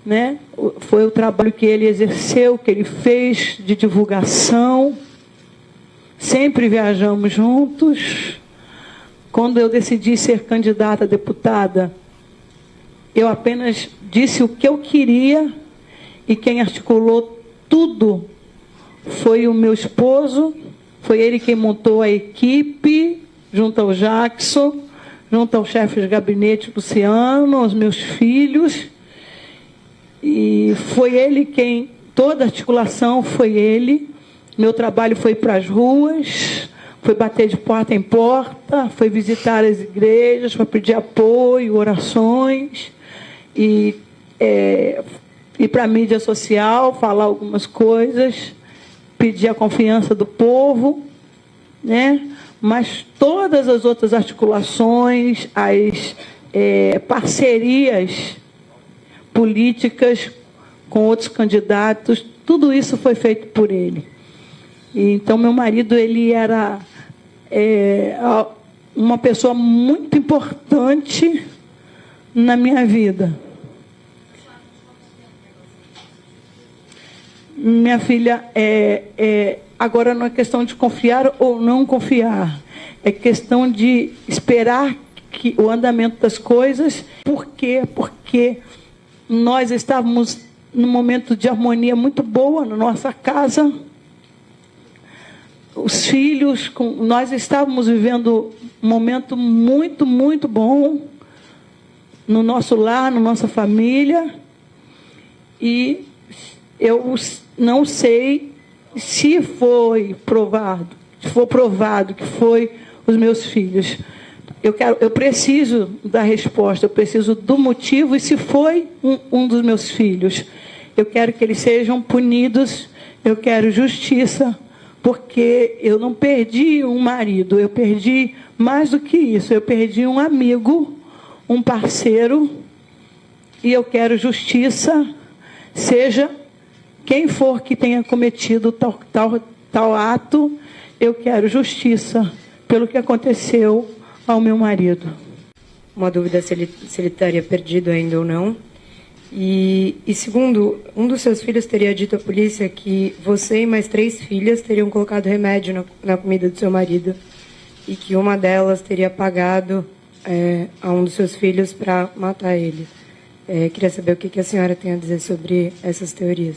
né? Foi o trabalho que ele exerceu, que ele fez de divulgação. Sempre viajamos juntos. Quando eu decidi ser candidata a deputada, eu apenas disse o que eu queria, e quem articulou tudo foi o meu esposo. Foi ele quem montou a equipe, junto ao Jackson, junto ao chefe de gabinete Luciano, aos meus filhos. E foi ele quem, toda a articulação foi ele. Meu trabalho foi para as ruas, foi bater de porta em porta, foi visitar as igrejas, foi pedir apoio, orações, e para a mídia social, falar algumas coisas, pedir a confiança do povo, né? Mas todas as outras articulações, as parcerias políticas com outros candidatos, tudo isso foi feito por ele. E, então, meu marido, ele era uma pessoa muito importante na minha vida. Minha filha, agora não é questão de confiar ou não confiar, é questão de esperar que o andamento das coisas. Por quê? Porque nós estávamos num momento de harmonia muito boa na nossa casa. Os filhos, nós estávamos vivendo um momento muito, muito bom no nosso lar, na nossa família. E eu não sei se foi provado, se for provado que foi os meus filhos. Eu preciso da resposta, eu preciso do motivo, e se foi um dos meus filhos, eu quero que eles sejam punidos, eu quero justiça, porque eu não perdi um marido, eu perdi mais do que isso, eu perdi um amigo, um parceiro, e eu quero justiça, seja quem for que tenha cometido tal ato, eu quero justiça pelo que aconteceu ao meu marido. Uma dúvida se ele estaria perdido ainda ou não. E segundo, um dos seus filhos teria dito à polícia que você e mais 3 filhas teriam colocado remédio na comida do seu marido, e que uma delas teria pagado a um dos seus filhos para matar ele. Queria saber o que a senhora tem a dizer sobre essas teorias.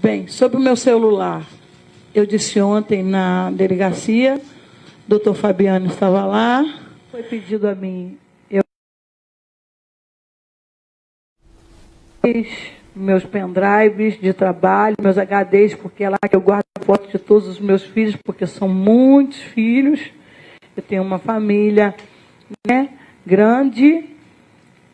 Bem, sobre o meu celular, eu disse ontem na delegacia, o doutor Fabiano estava lá, foi pedido a mim, meus pendrives de trabalho, meus HDs, porque é lá que eu guardo fotos de todos os meus filhos, porque são muitos filhos. Eu tenho uma família, né, grande,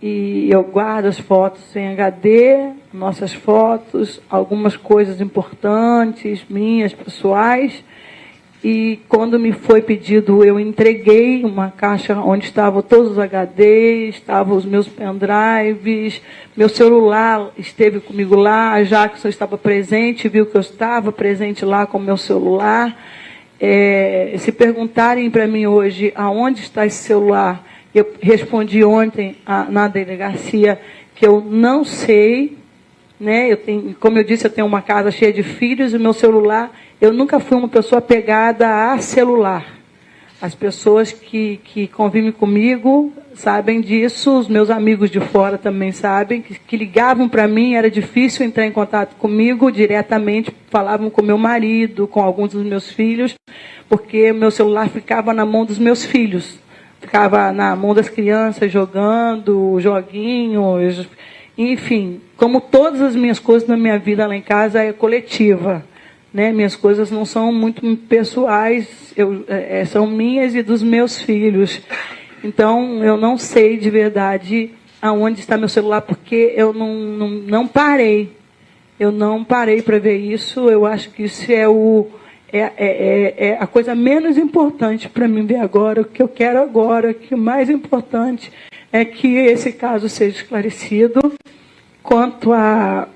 e eu guardo as fotos em HD, nossas fotos, algumas coisas importantes, minhas, pessoais. E quando me foi pedido, eu entreguei uma caixa onde estavam todos os HDs, estavam os meus pendrives, meu celular esteve comigo lá, a Jackson estava presente, viu que eu estava presente lá com o meu celular. Se perguntarem para mim hoje aonde está esse celular, eu respondi ontem na delegacia que eu não sei, né? Como eu disse, eu tenho uma casa cheia de filhos, e o meu celular, eu nunca fui uma pessoa apegada a celular. As pessoas que convivem comigo sabem disso, os meus amigos de fora também sabem, que ligavam para mim, era difícil entrar em contato comigo diretamente, falavam com meu marido, com alguns dos meus filhos, porque o meu celular ficava na mão dos meus filhos, ficava na mão das crianças jogando, joguinhos, enfim, como todas as minhas coisas na minha vida lá em casa é coletiva. Né? Minhas coisas não são muito pessoais, são minhas e dos meus filhos. Então, eu não sei de verdade aonde está meu celular, porque eu não parei. Eu não parei para ver isso. Eu acho que isso é a coisa menos importante para mim ver agora. O que eu quero agora, que o mais importante é que esse caso seja esclarecido. Quanto a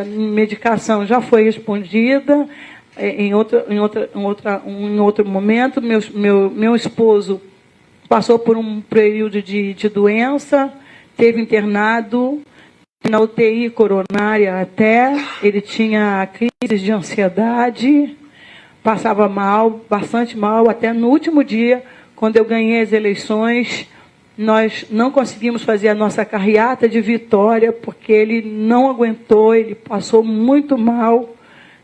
medicação já foi respondida em outro momento. Meu esposo passou por um período de doença, teve internado na UTI coronária até, ele tinha crises de ansiedade, passava mal, bastante mal, até no último dia, quando eu ganhei as eleições, nós não conseguimos fazer a nossa carreata de vitória, porque ele não aguentou, ele passou muito mal,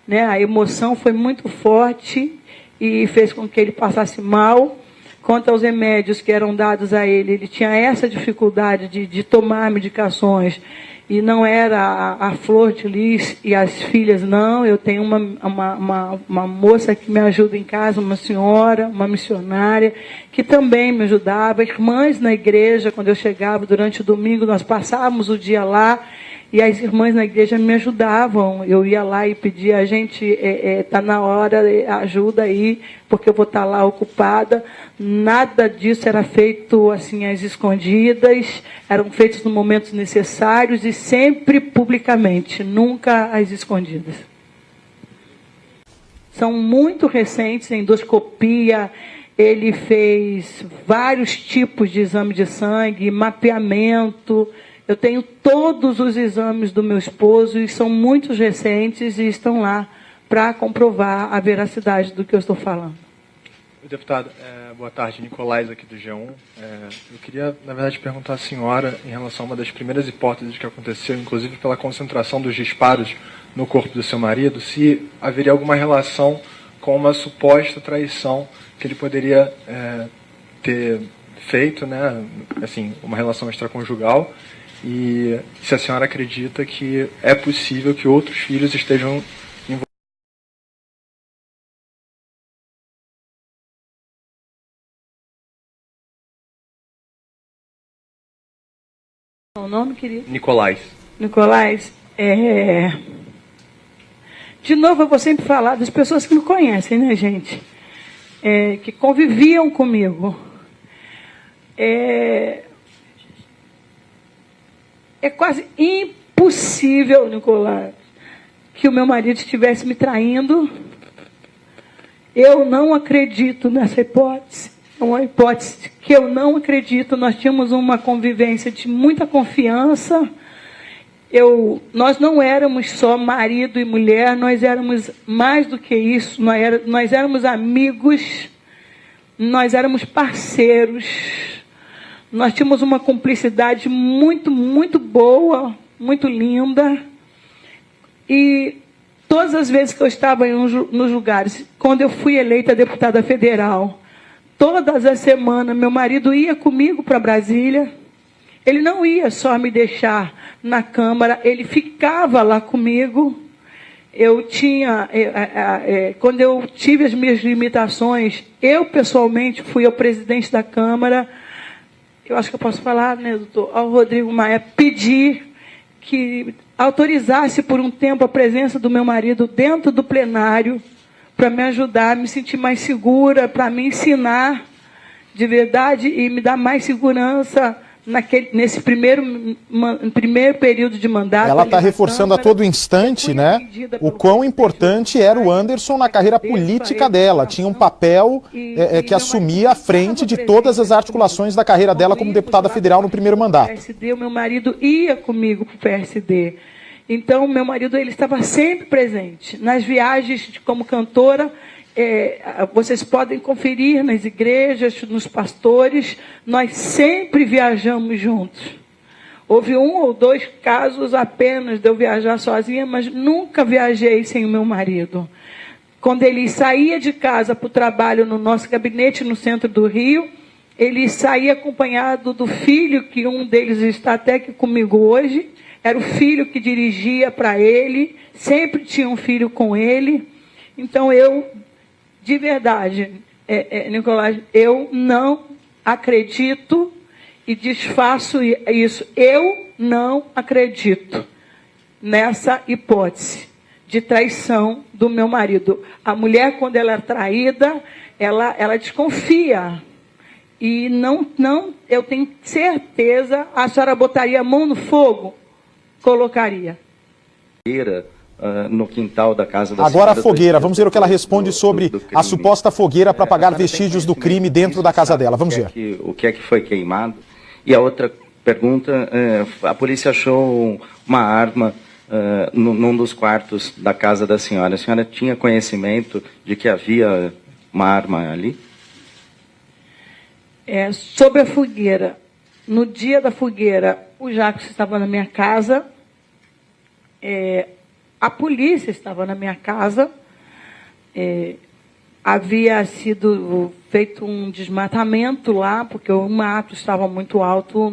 né? A emoção foi muito forte e fez com que ele passasse mal. Quanto aos remédios que eram dados a ele, ele tinha essa dificuldade de tomar medicações, e não era a Flor de Lis e as filhas, não. Eu tenho uma moça que me ajuda em casa, uma senhora, uma missionária, que também me ajudava, irmãs na igreja. Quando eu chegava durante o domingo, nós passávamos o dia lá, e as irmãs na igreja me ajudavam. Eu ia lá e pedia: a gente, está na hora, ajuda aí, porque eu vou estar lá ocupada. Nada disso era feito assim às escondidas, eram feitos nos momentos necessários e sempre publicamente, nunca às escondidas. São muito recentes, endoscopia, ele fez vários tipos de exame de sangue, mapeamento. Eu tenho todos os exames do meu esposo e são muito recentes e estão lá para comprovar a veracidade do que eu estou falando. Deputado, boa tarde, Nicolás aqui do G1. Eu queria, na verdade, perguntar à senhora em relação a uma das primeiras hipóteses que aconteceu, inclusive pela concentração dos disparos no corpo do seu marido, se haveria alguma relação com uma suposta traição que ele poderia ter feito, né, assim, uma relação extraconjugal, e se a senhora acredita que é possível que outros filhos estejam envolvidos. O nome, querido? Nicolás. Nicolás, de novo, eu vou sempre falar das pessoas que me conhecem, né, gente? Que conviviam comigo. É quase impossível, Nicolás, que o meu marido estivesse me traindo. Eu não acredito nessa hipótese. É uma hipótese que eu não acredito. Nós tínhamos uma convivência de muita confiança. Nós não éramos só marido e mulher, nós éramos mais do que isso. Nós éramos amigos, nós éramos parceiros. Nós tínhamos uma cumplicidade muito, muito boa, muito linda. E todas as vezes que eu estava nos lugares, quando eu fui eleita deputada federal, todas as semanas, meu marido ia comigo para Brasília. Ele não ia só me deixar na Câmara, ele ficava lá comigo. Quando eu tive as minhas limitações, eu pessoalmente fui ao presidente da Câmara, eu acho que eu posso falar, né, doutor, ao Rodrigo Maia, pedir que autorizasse por um tempo a presença do meu marido dentro do plenário, para me ajudar a me sentir mais segura, para me ensinar de verdade e me dar mais segurança nesse primeiro período de mandato. Ela está reforçando a todo instante, né, o quão importante era o Anderson na carreira política dela. Tinha um papel que assumia à frente de todas as articulações da carreira dela como deputada federal no primeiro mandato. O meu marido ia comigo para o PSD. Então, meu marido, ele estava sempre presente. Nas viagens como cantora, vocês podem conferir nas igrejas, nos pastores, nós sempre viajamos juntos. Houve 1 ou 2 casos apenas de eu viajar sozinha, mas nunca viajei sem o meu marido. Quando ele saía de casa para o trabalho no nosso gabinete no centro do Rio, ele saía acompanhado do filho, que um deles está até aqui comigo hoje. Era o filho que dirigia para ele, sempre tinha um filho com ele. Então, de verdade, Nicolás, eu não acredito e desfaço isso. Eu não acredito nessa hipótese de traição do meu marido. A mulher, quando ela é traída, ela desconfia. E eu tenho certeza, a senhora botaria a mão no fogo? Colocaria. No quintal da casa da Agora a fogueira, vamos ver o que ela responde sobre a suposta fogueira para apagar vestígios do crime dentro da casa dela. Vamos ver. O que é que foi queimado? E a outra pergunta, a polícia achou uma arma num dos quartos da casa da senhora. A senhora tinha conhecimento de que havia uma arma ali? Sobre a fogueira. No dia da fogueira, o Jacques estava na minha casa, a polícia estava na minha casa, havia sido feito um desmatamento lá, porque o mato estava muito alto,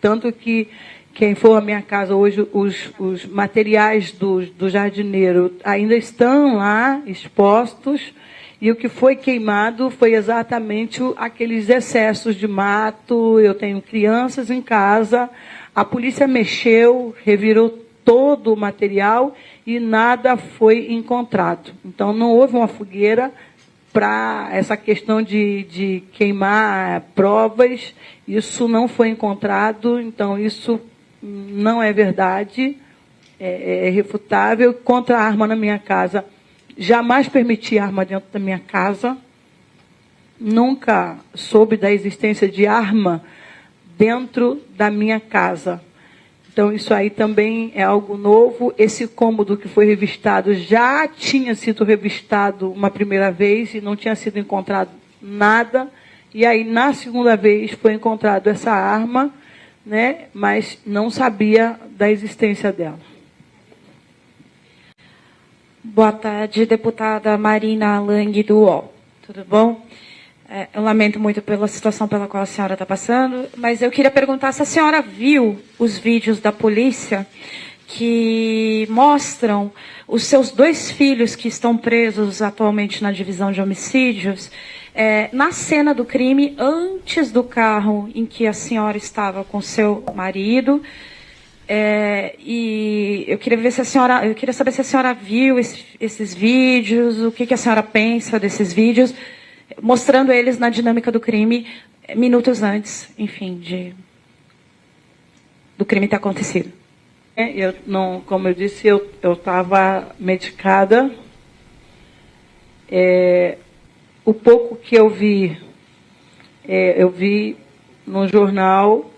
tanto que quem for à minha casa hoje, os materiais do jardineiro ainda estão lá expostos, e o que foi queimado foi exatamente aqueles excessos de mato. Eu tenho crianças em casa, a polícia mexeu, revirou todo o material e nada foi encontrado. Então, não houve uma fogueira para essa questão de queimar provas, isso não foi encontrado, então isso não é verdade, é irrefutável. Contra a arma na minha casa, jamais permiti arma dentro da minha casa, nunca soube da existência de arma dentro da minha casa. Então, isso aí também é algo novo. Esse cômodo que foi revistado já tinha sido revistado uma primeira vez e não tinha sido encontrado nada. E aí, na segunda vez, foi encontrado essa arma, né, mas não sabia da existência dela. Boa tarde, deputada Marina Lang, do UOL. Tudo bom? Eu lamento muito pela situação pela qual a senhora está passando, mas eu queria perguntar se a senhora viu os vídeos da polícia que mostram os seus 2 filhos que estão presos atualmente na divisão de homicídios, na cena do crime, antes do carro em que a senhora estava com seu marido. E eu queria ver se eu queria saber se a senhora viu esses vídeos, o que a senhora pensa desses vídeos, mostrando eles na dinâmica do crime, minutos antes, enfim, do crime ter acontecido. Eu não, como eu disse, eu estava medicada. O pouco que eu vi no jornal.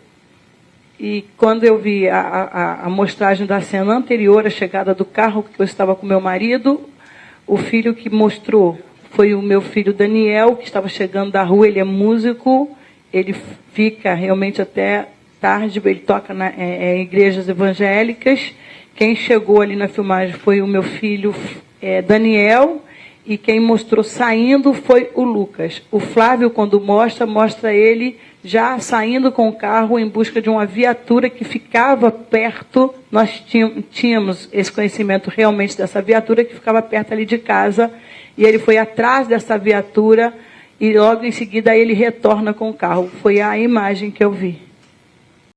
E quando eu vi a mostragem da cena anterior à chegada do carro, que eu estava com meu marido, o filho que mostrou foi o meu filho Daniel, que estava chegando da rua. Ele é músico, ele fica realmente até tarde, ele toca em igrejas evangélicas. Quem chegou ali na filmagem foi o meu filho Daniel, e quem mostrou saindo foi o Lucas. O Flávio, quando mostra ele já saindo com o carro em busca de uma viatura que ficava perto. Nós tínhamos esse conhecimento realmente dessa viatura que ficava perto ali de casa, e ele foi atrás dessa viatura e logo em seguida ele retorna com o carro. Foi a imagem que eu vi.